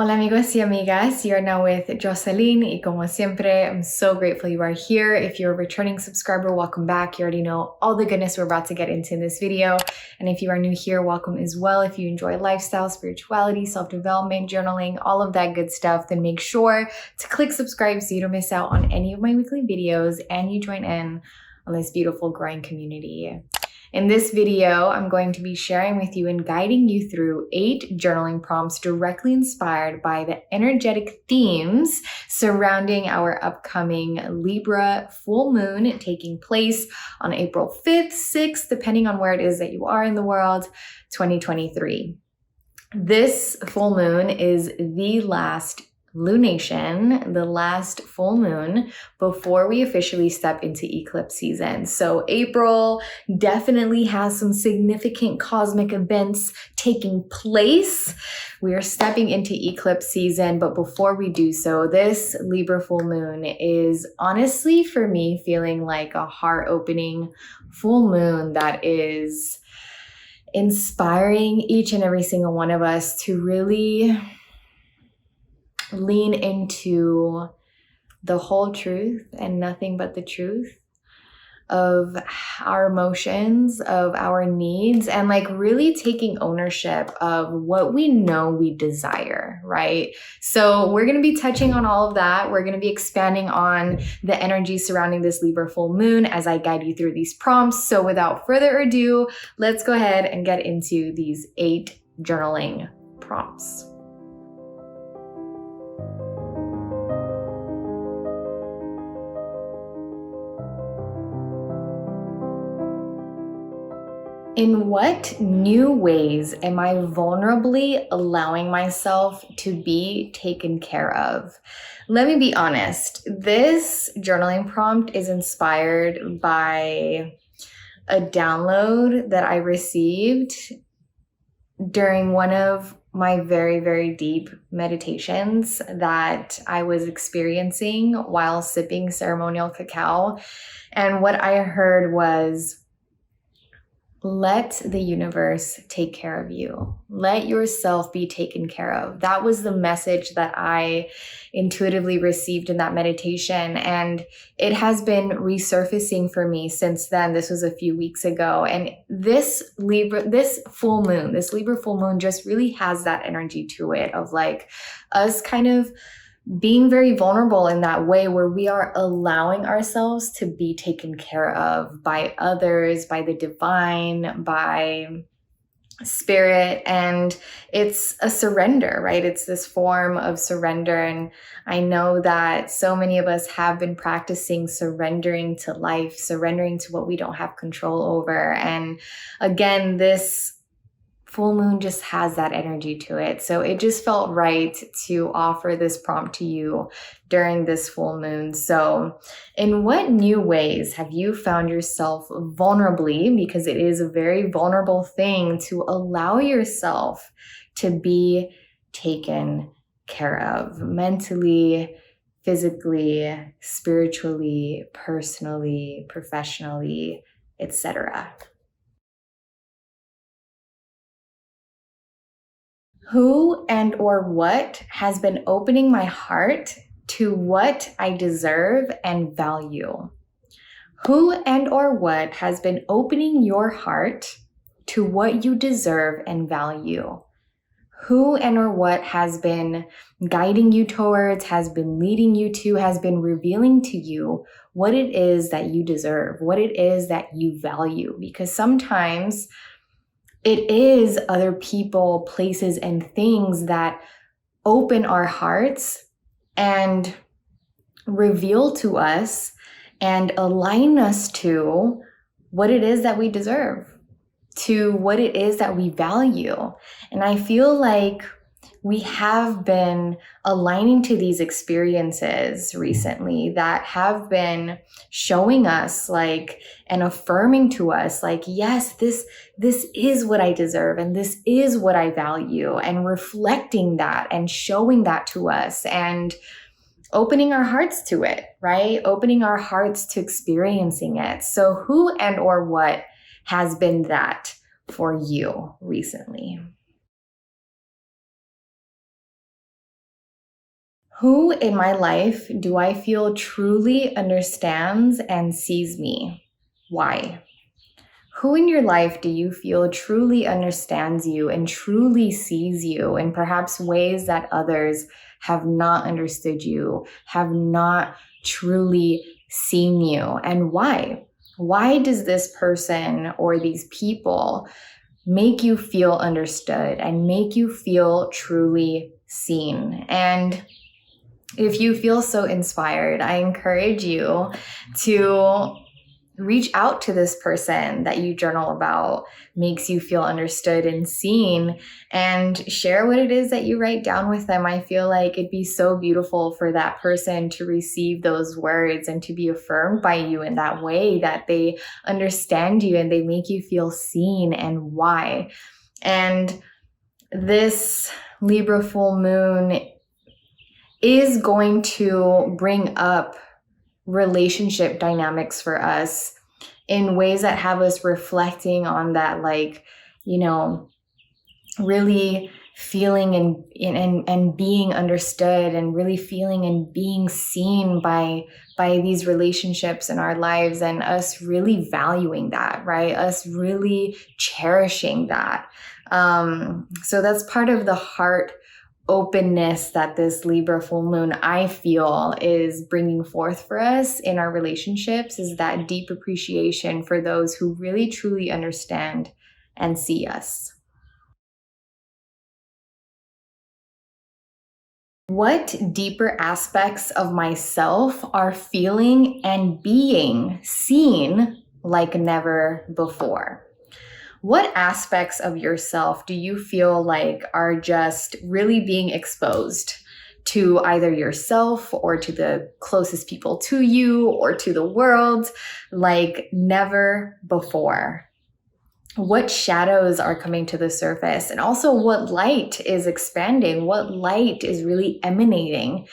Hola amigos y amigas, you are now with Jocelyn y como siempre, I'm so grateful you are here. If you're a returning subscriber, welcome back. You already know all the goodness we're about to get into in this video. And if you are new here, welcome as well. If you enjoy lifestyle, spirituality, self-development, journaling, all of that good stuff, then make sure to click subscribe so you don't miss out on any of my weekly videos and you join in on this beautiful growing community. In this video, I'm going to be sharing with you and guiding you through 8 journaling prompts directly inspired by the energetic themes surrounding our upcoming Libra full moon taking place on April 5th, 6th, depending on where it is that you are in the world, 2023. This full moon is the last lunation, the last full moon before we officially step into eclipse season. So April definitely has some significant cosmic events taking place. We are stepping into eclipse season, but before we do so, this Libra full moon is honestly for me feeling like a heart-opening full moon that is inspiring each and every single one of us to really lean into the whole truth and nothing but the truth of our emotions, of our needs, and like really taking ownership of what we know we desire, right? So we're going to be touching on all of that. We're going to be expanding on the energy surrounding this Libra full moon as I guide you through these prompts. So without further ado, let's go ahead and get into these 8 journaling prompts. In what new ways am I vulnerably allowing myself to be taken care of? Let me be honest. This journaling prompt is inspired by a download that I received during one of my very, very deep meditations that I was experiencing while sipping ceremonial cacao. And what I heard was, let the universe take care of you. Let yourself be taken care of. That was the message that I intuitively received in that meditation. And it has been resurfacing for me since then. This was a few weeks ago. And this Libra full moon just really has that energy to it of like us kind of being very vulnerable in that way where we are allowing ourselves to be taken care of by others, by the divine, by spirit. And it's a surrender, right? It's this form of surrender. And I know that so many of us have been practicing surrendering to life, surrendering to what we don't have control over. And again, this full moon just has that energy to it. So it just felt right to offer this prompt to you during this full moon. So in what new ways have you found yourself vulnerably, because it is a very vulnerable thing to allow yourself to be taken care of mentally, physically, spiritually, personally, professionally, etc.? Who and or what has been opening my heart to what I deserve and value? Who and or what has been opening your heart to what you deserve and value? Who and or what has been guiding you towards, has been leading you to, has been revealing to you what it is that you deserve, what it is that you value? Because sometimes it is other people, places, and things that open our hearts and reveal to us and align us to what it is that we deserve, to what it is that we value. And I feel like we have been aligning to these experiences recently that have been showing us like and affirming to us like, yes, this is what I deserve and this is what I value, and reflecting that and showing that to us and opening our hearts to it, right? Opening our hearts to experiencing it. So who and or what has been that for you recently? Who in my life do I feel truly understands and sees me? Why? Who in your life do you feel truly understands you and truly sees you in perhaps ways that others have not understood you, have not truly seen you? And why? Why does this person or these people make you feel understood and make you feel truly seen? And if you feel so inspired, I encourage you to reach out to this person that you journal about, makes you feel understood and seen, and share what it is that you write down with them. I feel like it'd be so beautiful for that person to receive those words and to be affirmed by you in that way, that they understand you and they make you feel seen and why. And this Libra full moon is going to bring up relationship dynamics for us in ways that have us reflecting on that, like, really feeling and being understood, and really feeling and being seen by these relationships in our lives, and us really valuing that, right? Us really cherishing that. So that's part of the heart openness that this Libra full moon, I feel, is bringing forth for us in our relationships, is that deep appreciation for those who really truly understand and see us. What deeper aspects of myself are feeling and being seen like never before? What aspects of yourself do you feel like are just really being exposed to either yourself or to the closest people to you or to the world like never before? What shadows are coming to the surface? And also, what light is expanding? What light is really emanating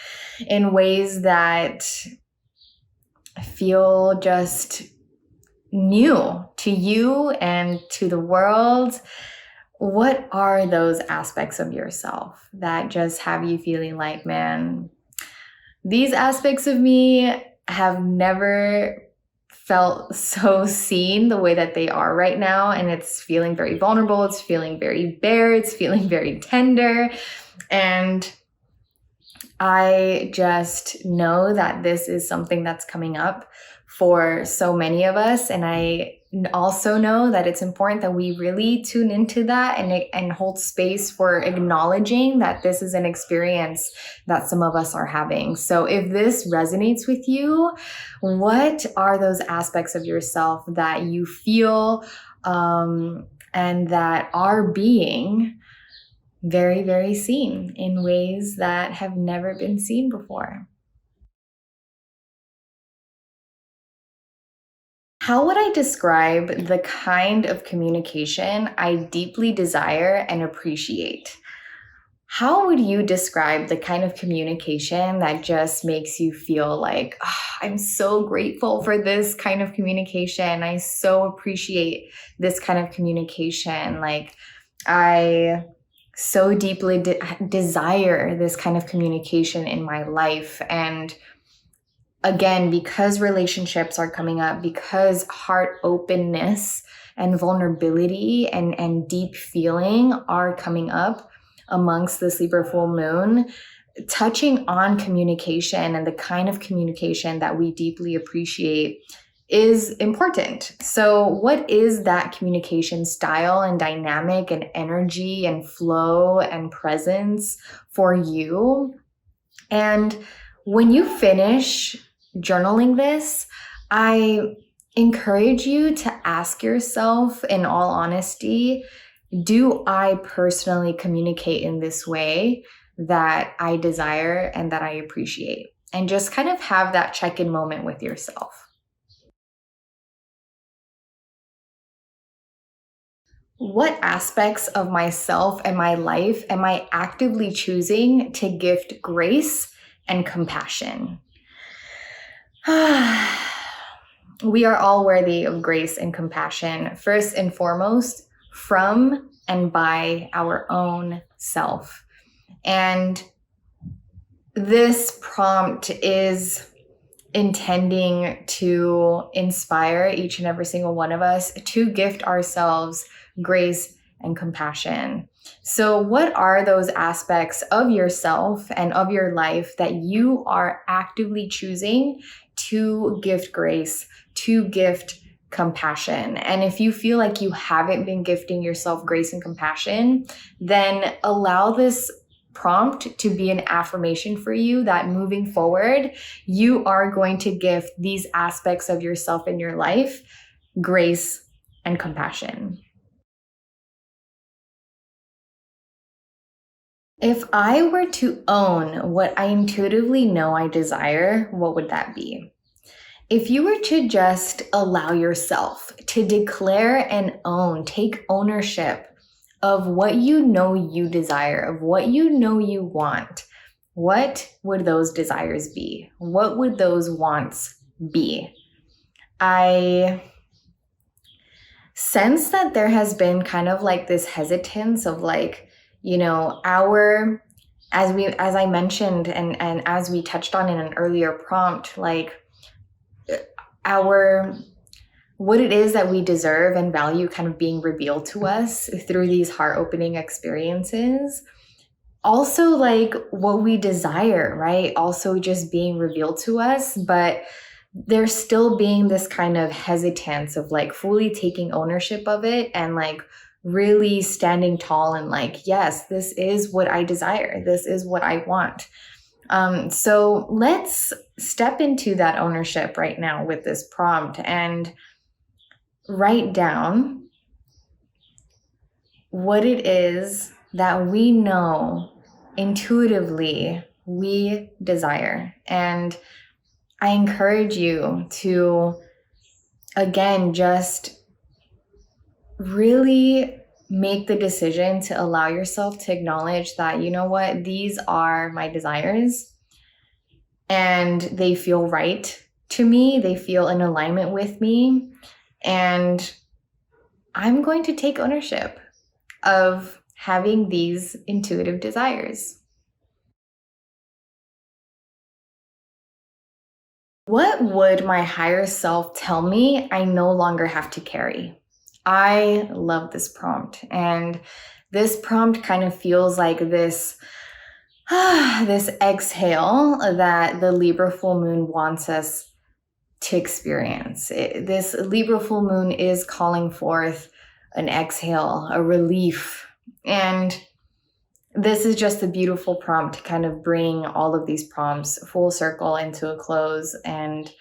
in ways that feel just new to you and to the world? What are those aspects of yourself that just have you feeling like, man, these aspects of me have never felt so seen the way that they are right now, and it's feeling very vulnerable, it's feeling very bare, it's feeling very tender. And I just know that this is something that's coming up for so many of us. And I also know that it's important that we really tune into that and hold space for acknowledging that this is an experience that some of us are having. So if this resonates with you, what are those aspects of yourself that you feel and that are being very, very seen in ways that have never been seen before? How would I describe the kind of communication I deeply desire and appreciate? How would you describe the kind of communication that just makes you feel like, I'm so grateful for this kind of communication. I so appreciate this kind of communication. Like, I so deeply desire this kind of communication in my life. And again, because relationships are coming up, because heart openness and vulnerability and deep feeling are coming up amongst this Libra full moon, touching on communication and the kind of communication that we deeply appreciate is important. So what is that communication style and dynamic and energy and flow and presence for you? And when you finish journaling this, I encourage you to ask yourself, in all honesty, do I personally communicate in this way that I desire and that I appreciate? And just kind of have that check-in moment with yourself. What aspects of myself and my life am I actively choosing to gift grace and compassion? We are all worthy of grace and compassion, first and foremost, from and by our own self. And This prompt is intending to inspire each and every single one of us to gift ourselves grace and compassion. So what are those aspects of yourself and of your life that you are actively choosing to gift grace, to gift compassion? And if you feel like you haven't been gifting yourself grace and compassion, then allow this prompt to be an affirmation for you that moving forward, you are going to gift these aspects of yourself in your life grace and compassion. If I were to own what I intuitively know I desire, what would that be? If you were to just allow yourself to declare and own, take ownership of what you know you desire, of what you know you want, what would those desires be? What would those wants be? I sense that there has been kind of like this hesitance of like, you know, as I mentioned and as we touched on in an earlier prompt, like what it is that we deserve and value kind of being revealed to us through these heart-opening experiences. Also like what we desire, right? Also just being revealed to us, but there's still being this kind of hesitance of like fully taking ownership of it and like really standing tall and like, yes, this is what I desire. This is what I want. So let's step into that ownership right now with this prompt and write down what it is that we know intuitively we desire. And I encourage you to, again, just really make the decision to allow yourself to acknowledge that, you know what, these are my desires and they feel right to me. They feel in alignment with me. And I'm going to take ownership of having these intuitive desires. What would my higher self tell me I no longer have to carry? I love this prompt, and this prompt kind of feels like this exhale that the Libra full moon wants us to experience. This Libra full moon is calling forth an exhale, a relief, and this is just a beautiful prompt to kind of bring all of these prompts full circle into a close. And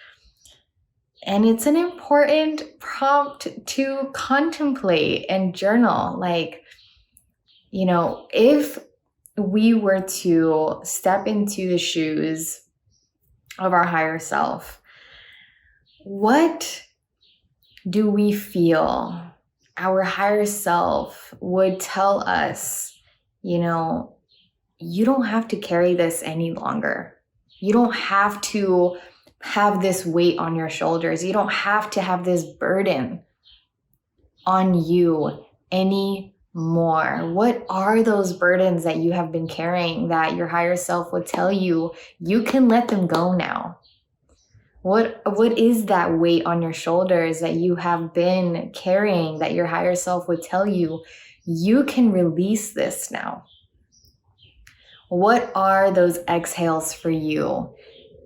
it's an important prompt to contemplate and journal. Like, you know, if we were to step into the shoes of our higher self, what do we feel our higher self would tell us? You know, you don't have to carry this any longer. You don't have to have this weight on your shoulders. You don't have to have this burden on you anymore. What are those burdens that you have been carrying that your higher self would tell you you can let them go now? What is that weight on your shoulders that you have been carrying that your higher self would tell you you can release this now? What are those exhales for you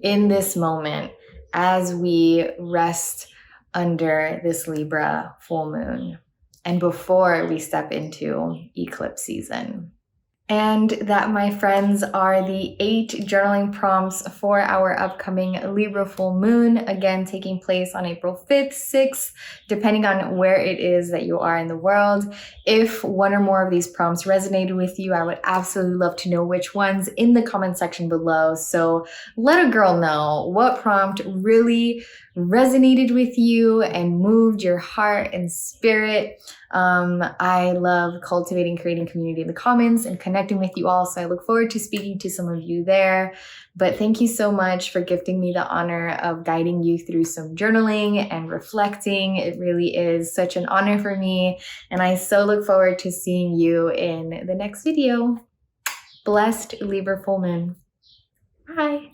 in this moment as we rest under this Libra full moon and before we step into eclipse season? And that, my friends, are the 8 journaling prompts for our upcoming Libra full moon, again, taking place on April 5th, 6th, depending on where it is that you are in the world. If one or more of these prompts resonated with you, I would absolutely love to know which ones in the comment section below. So let a girl know what prompt really resonated with you and moved your heart and spirit. I love cultivating, creating community in the comments and connecting with you all. So I look forward to speaking to some of you there. But thank you so much for gifting me the honor of guiding you through some journaling and reflecting. It really is such an honor for me. And I so look forward to seeing you in the next video. Blessed Libra full moon. Bye.